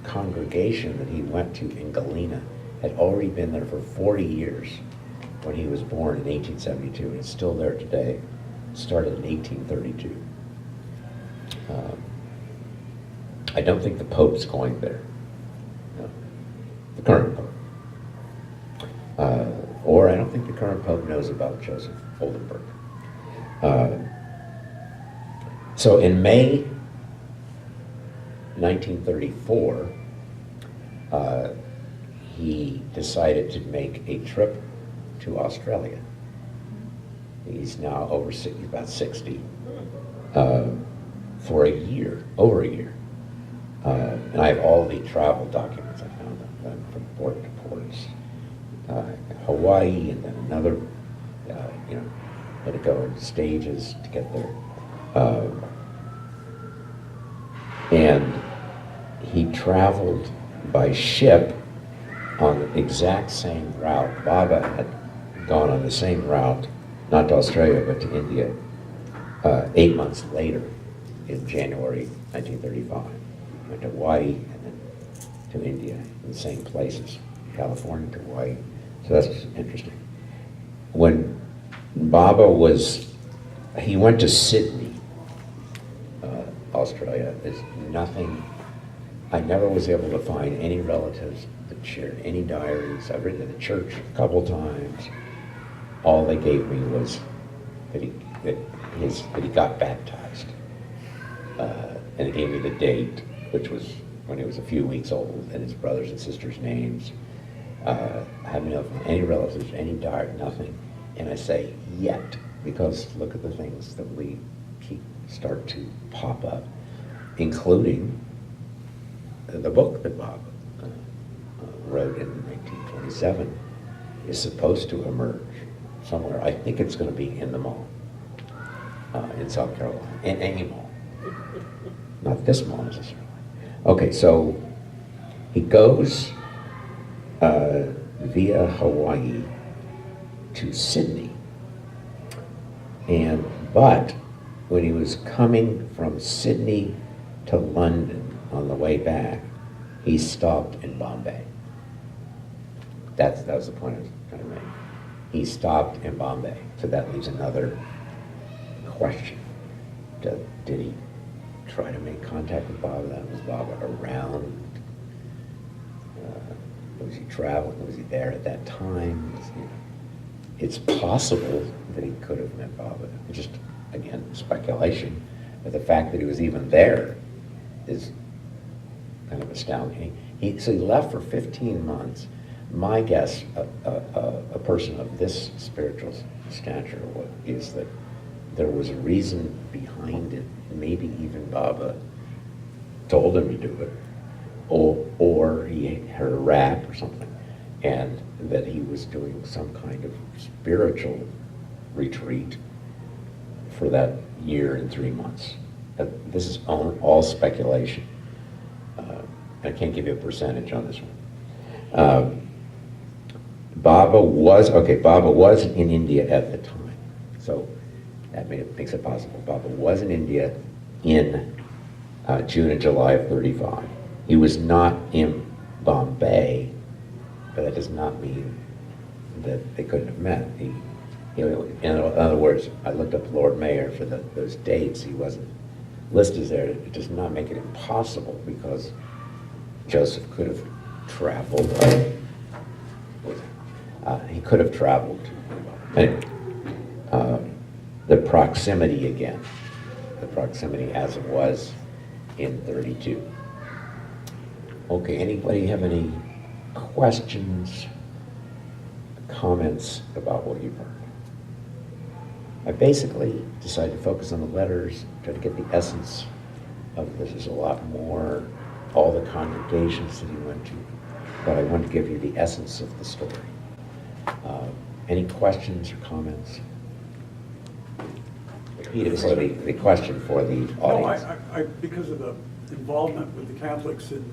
congregation that he went to in Galena had already been there for 40 years when he was born in 1872, and it's still there today. It started in 1832. I don't think the Pope's going there. No. The current Pope. Or I don't think the current Pope knows about Joseph Oldenburg. So in May 1934, he decided to make a trip to Australia. He's now he's about 60, for a year, over a year. And I have all the travel documents. I found them from port to ports. Hawaii, and then another, had to go in stages to get there. And he traveled by ship on the exact same route. Baba had gone on the same route, not to Australia, but to India, 8 months later, in January 1935. Went to Hawaii and then to India, in the same places, California to Hawaii. So that's interesting. When Baba he went to Sydney, Australia. There's nothing, I never was able to find any relatives that shared any diaries. I've written to the church a couple times. All they gave me was that he got baptized. And it gave me the date, which was when he was a few weeks old, and his brothers and sisters' names. I haven't known from any relatives, any diary, nothing. And I say yet, because look at the things that we start to pop up, including the book that Bob wrote in 1927 is supposed to emerge somewhere. I think it's going to be in the mall in South Carolina, in any mall. Not this mall necessarily. Okay, so he goes via Hawaii to Sydney, but when he was coming from Sydney to London on the way back, he stopped in Bombay. That was the point I was trying to make. He stopped in Bombay, so that leaves another question. Did he try to make contact with Baba? Was Baba around? Was he traveling? Was he there at that time? It's possible that he could have met Baba. Just, again, speculation. But the fact that he was even there is kind of astounding. So he left for 15 months. My guess, a person of this spiritual stature is that there was a reason behind it. Maybe even Baba told him to do it, or he heard a rap or something, and that he was doing some kind of spiritual retreat for that year and 3 months. This is all speculation. I can't give you a percentage on this one. Baba was in India at the time, so that makes it possible. Baba was in India in June and July of 35. He was not in Bombay, but that does not mean that they couldn't have met. In other words, I looked up Lord Mayor for those dates. He wasn't listed there. It does not make it impossible, because Joseph could have traveled. He could have traveled. Anyway, the proximity again, the proximity as it was in 32. Okay, anybody have any questions, comments about what you've heard? I basically decided to focus on the letters, try to get the essence of this. Is a lot more, all the congregations that he went to, but I want to give you the essence of the story. Any questions or comments? Peter, so the question for the No, audience. because of the involvement with the Catholics in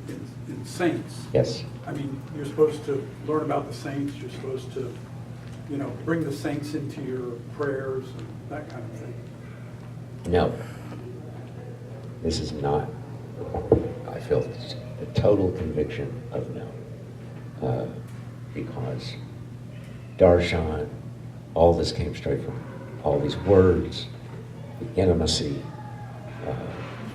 saints. Yes. I mean, you're supposed to learn about the saints, you're supposed to, bring the saints into your prayers and that kind of thing. No. This is not, I feel a total conviction of no. Because Darshan, all this came straight from all these words, the intimacy.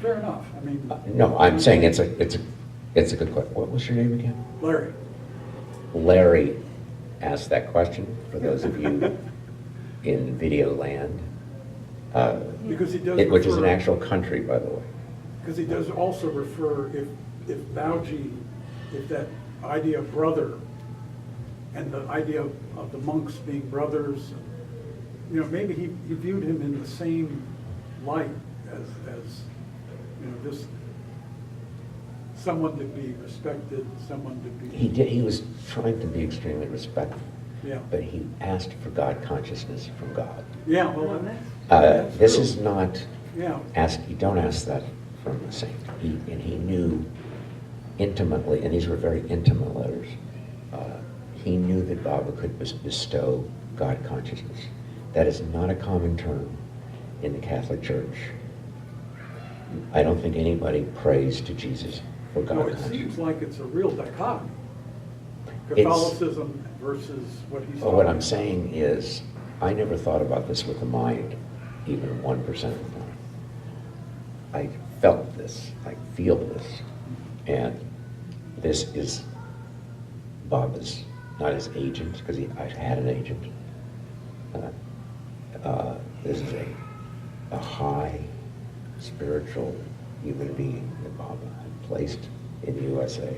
Fair enough, I mean. No, I'm saying it's a good question. What was your name again? Larry. Larry asked that question, for those of you in video land. Because he does Which is an refer- actual country, by the way. Because he does also refer, if Bauji, if that idea of brother and the idea of the monks being brothers, maybe he viewed him in the same light as just someone to be respected, someone to be. He was trying to be extremely respectful, Yeah. but he asked for God consciousness from God. Yeah, well, Well, that's This true. is not, Yeah, you don't ask that from a saint. And he knew intimately, and these were very intimate letters, he knew that Baba could bestow God consciousness. That is not a common term in the Catholic Church. I don't think anybody prays to Jesus for God no, it consciousness. seems like it's a real dichotomy. It's- Catholicism versus what he's Well, what I'm talking saying is, I never thought about this with the mind, even 1% of the time. I felt this, I feel this, and this is Baba's, not his agent, because I had an agent. This is a high spiritual human being that Baba had placed in the USA.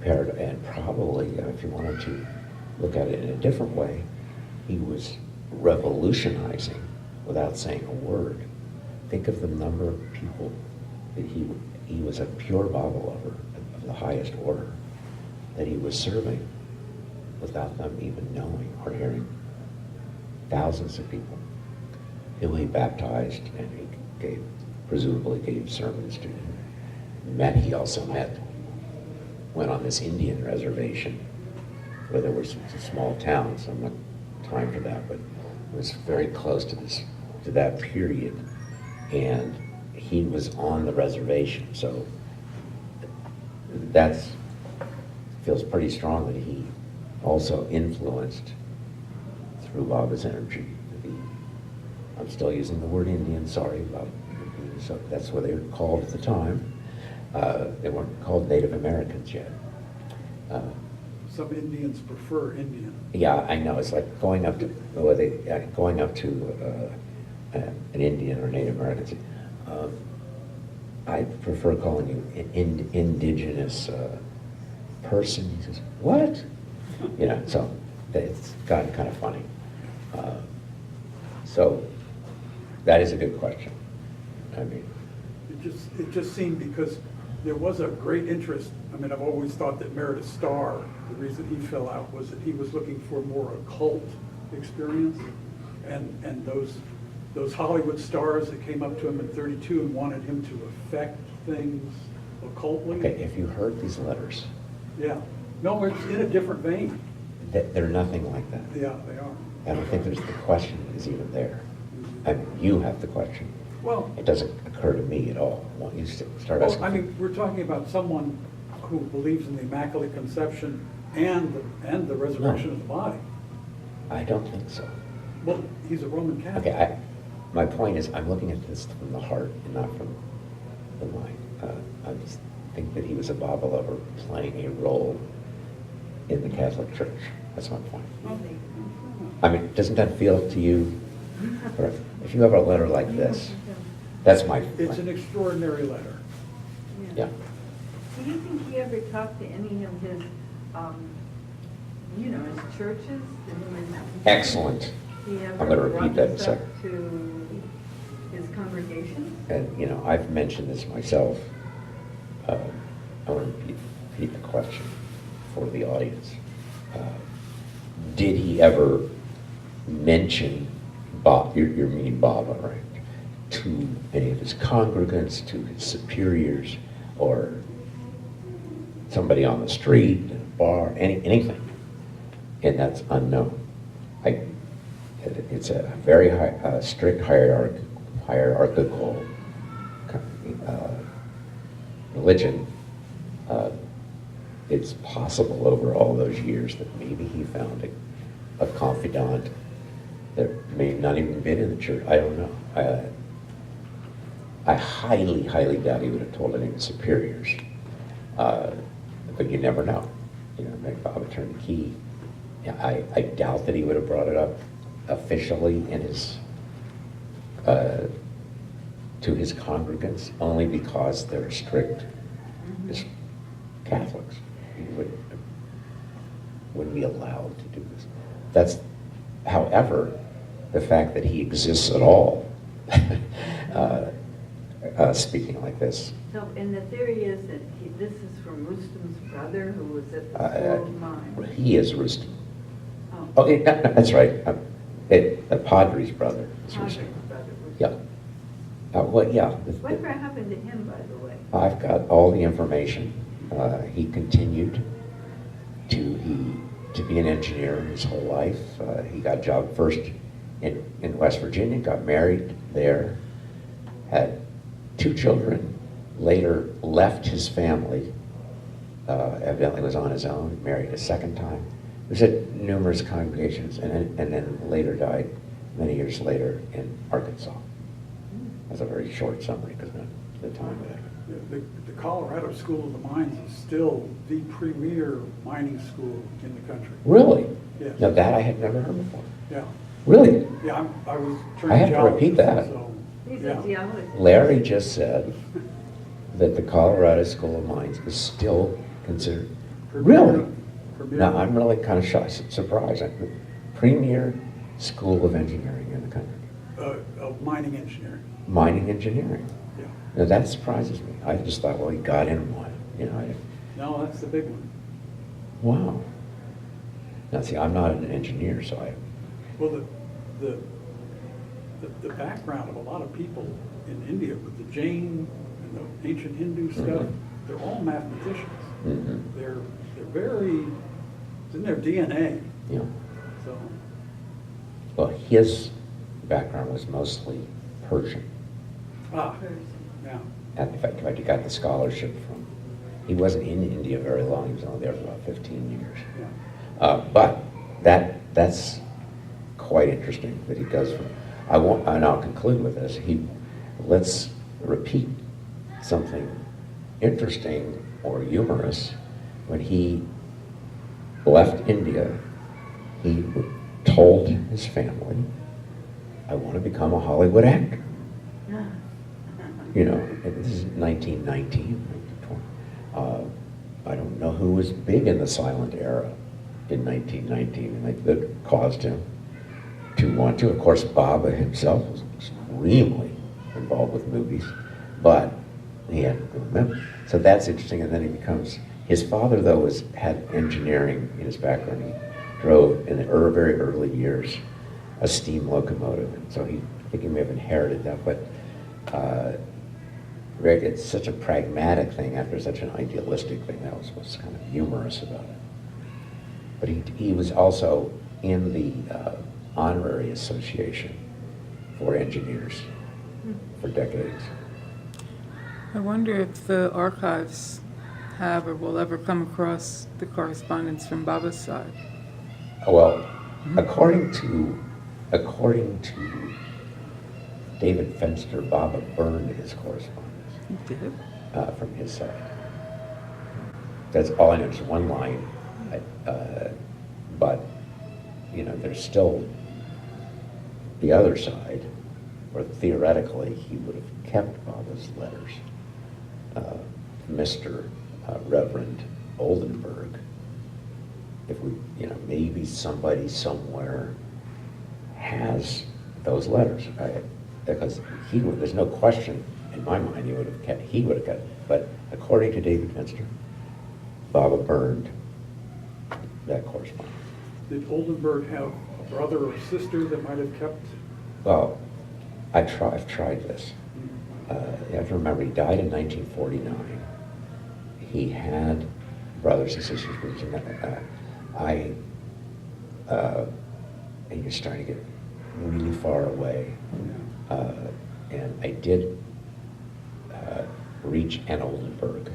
And probably, if you wanted to look at it in a different way, he was revolutionizing without saying a word. Think of the number of people that he was a pure Baba lover of the highest order, that he was serving without them even knowing or hearing. Thousands of people who he baptized, and he presumably gave sermons to. He also went on this Indian reservation where there were some small towns. I'm not time for that, but it was very close to that period, and he was on the reservation. So that feels pretty strong that he also influenced through Baba's energy. I'm still using the word Indian, sorry about it. So that's what they were called at the time. They weren't called Native Americans yet. Some Indians prefer Indian. Yeah, I know. It's like going up to an Indian or Native American. I prefer calling you an indigenous person. He says, what? So it's gotten kind of funny. So that is a good question. I mean, It just seemed because there was a great interest. I mean, I've always thought that Meredith Starr, the reason he fell out was that he was looking for more occult experience. And those Hollywood stars that came up to him in 32 and wanted him to affect things occultly. okay, if you heard these letters, Yeah. No, it's in a different vein. they're nothing like that. Yeah, they are. I don't think the question is even there. I mean, you have the question. Well, It doesn't occur to me at all. Why don't you start asking? I mean, we're talking about someone who believes in the Immaculate Conception and the resurrection of the body. I don't think so. Well, he's a Roman Catholic. Okay, my point is, I'm looking at this from the heart and not from the mind. I just think that he was a Baba lover playing a role in the Catholic Church. That's my point. I mean, doesn't that feel to you Or if you have a letter like this, that's my, It's an extraordinary letter. yeah. Do you think he ever talked to any of his, his churches? Excellent. He I'm ever gonna repeat brought that in a this up second. to his congregation? And, I've mentioned this myself. I want to repeat the question for the audience. Did he ever mention Bob, you're meaning Baba, right? To any of his congregants, to his superiors, or somebody on the street, in a bar, anything? And that's unknown. It's a very strict hierarchical religion. It's possible over all those years that maybe he found a confidant that may not even been in the church. I don't know. I highly, highly doubt he would have told any of his superiors. But you never know. Maybe Bob turned the key. I doubt that he would have brought it up officially in his to his congregants, only because they're strict as Catholics. He wouldn't be allowed to do this. However, the fact that he exists at all, speaking like this. So, and the theory is that this is from Rustam's brother who was at the School of Mines. He is Rustam. Oh. Okay, that's right. The Padre's brother is Padre's Rustam. brother was- Yeah. Well, yeah. Whatever happened to him, by the way? I've got all the information. He continued to be an engineer his whole life. He got a job first in West Virginia, got married there, had 2 children, later left his family, evidently was on his own, married a second time. He was at numerous congregations, and then later died many years later in Arkansas. That's a very short summary because of the time of that. The Colorado School of the Mines is still the premier mining school in the country. Really? Yes. Now that I had never heard before. Yeah, Really? yeah, I was I have to trained repeat geologist, that. so, He's yeah. a geologist. Larry just said that the Colorado School of Mines is still considered. Really? Premier- Now, I'm really kind of shocked, surprised. Premier School of Engineering in the country. Of mining engineering, Mining engineering. yeah. Now, that surprises me. I just thought, well, he got in one. No, that's the big one. Wow. Now, see, I'm not an engineer, so I, Well, the background of a lot of people in India with the Jain and the ancient Hindu stuff, Mhm. they're all mathematicians. Mhm. They're very, it's in their DNA, so. well, his background was mostly Persian. Ah, yeah. And in fact, he got the scholarship from, he wasn't in India very long, he was only there for about 15 years. Yeah. But that's quite interesting that he goes from, and I'll conclude with this, let's repeat something interesting or humorous. When he left India, he told his family, I want to become a Hollywood actor. And this is 1919, 1920. I don't know who was big in the silent era in 1919 that caused him to want to. Of course, Baba himself was extremely involved with movies, but he had to remember. So that's interesting, and then he becomes, his father, though, had engineering in his background. He drove, in the very early years, a steam locomotive, and so I think he may have inherited that, but it's such a pragmatic thing after such an idealistic thing. That was what's kind of humorous about it. But he was also in the honorary association for engineers for decades. I wonder if the archives have or will ever come across the correspondence from Baba's side. Well, according to David Fenster, Baba burned his correspondence He did? from his side. That's all I know. Just one line, but there's still the other side, or theoretically, he would have kept Baba's letters. Mr. Reverend Oldenburg, if we, maybe somebody somewhere has those letters, right? Because there's no question in my mind he would have kept, but according to David Minster, Baba burned that correspondence. Did Oldenburg have a brother or sister that might have kept? Well, I've tried this. You have to remember, he died in 1949. He had brothers and sisters, and you're starting to get really far away. And I did reach Ann Oldenburg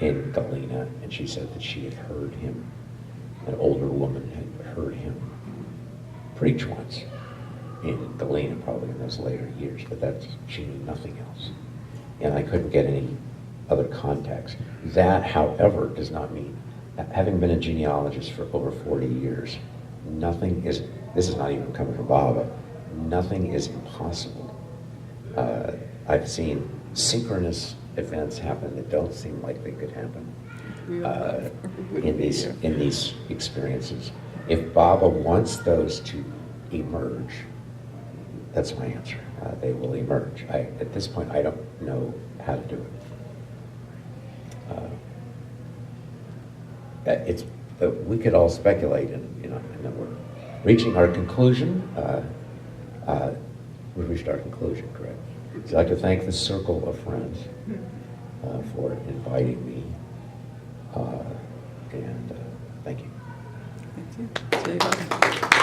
in Galena, and she said that she had heard him, an older woman had heard him preach once in Galena, probably in those later years, but she knew nothing else. And I couldn't get any other contacts. That, however, does not mean, having been a genealogist for over 40 years, this is not even coming from Baba, nothing is impossible. I've seen synchronous events happen that don't seem like they could happen in these experiences. If Baba wants those to emerge, that's my answer. They will emerge. At this point, I don't know how to do it. We could all speculate, and then we're reaching our conclusion. We've reached our conclusion, correct? So I'd like to thank the Circle of Friends for inviting me, and thank you. Thank you. Stay well.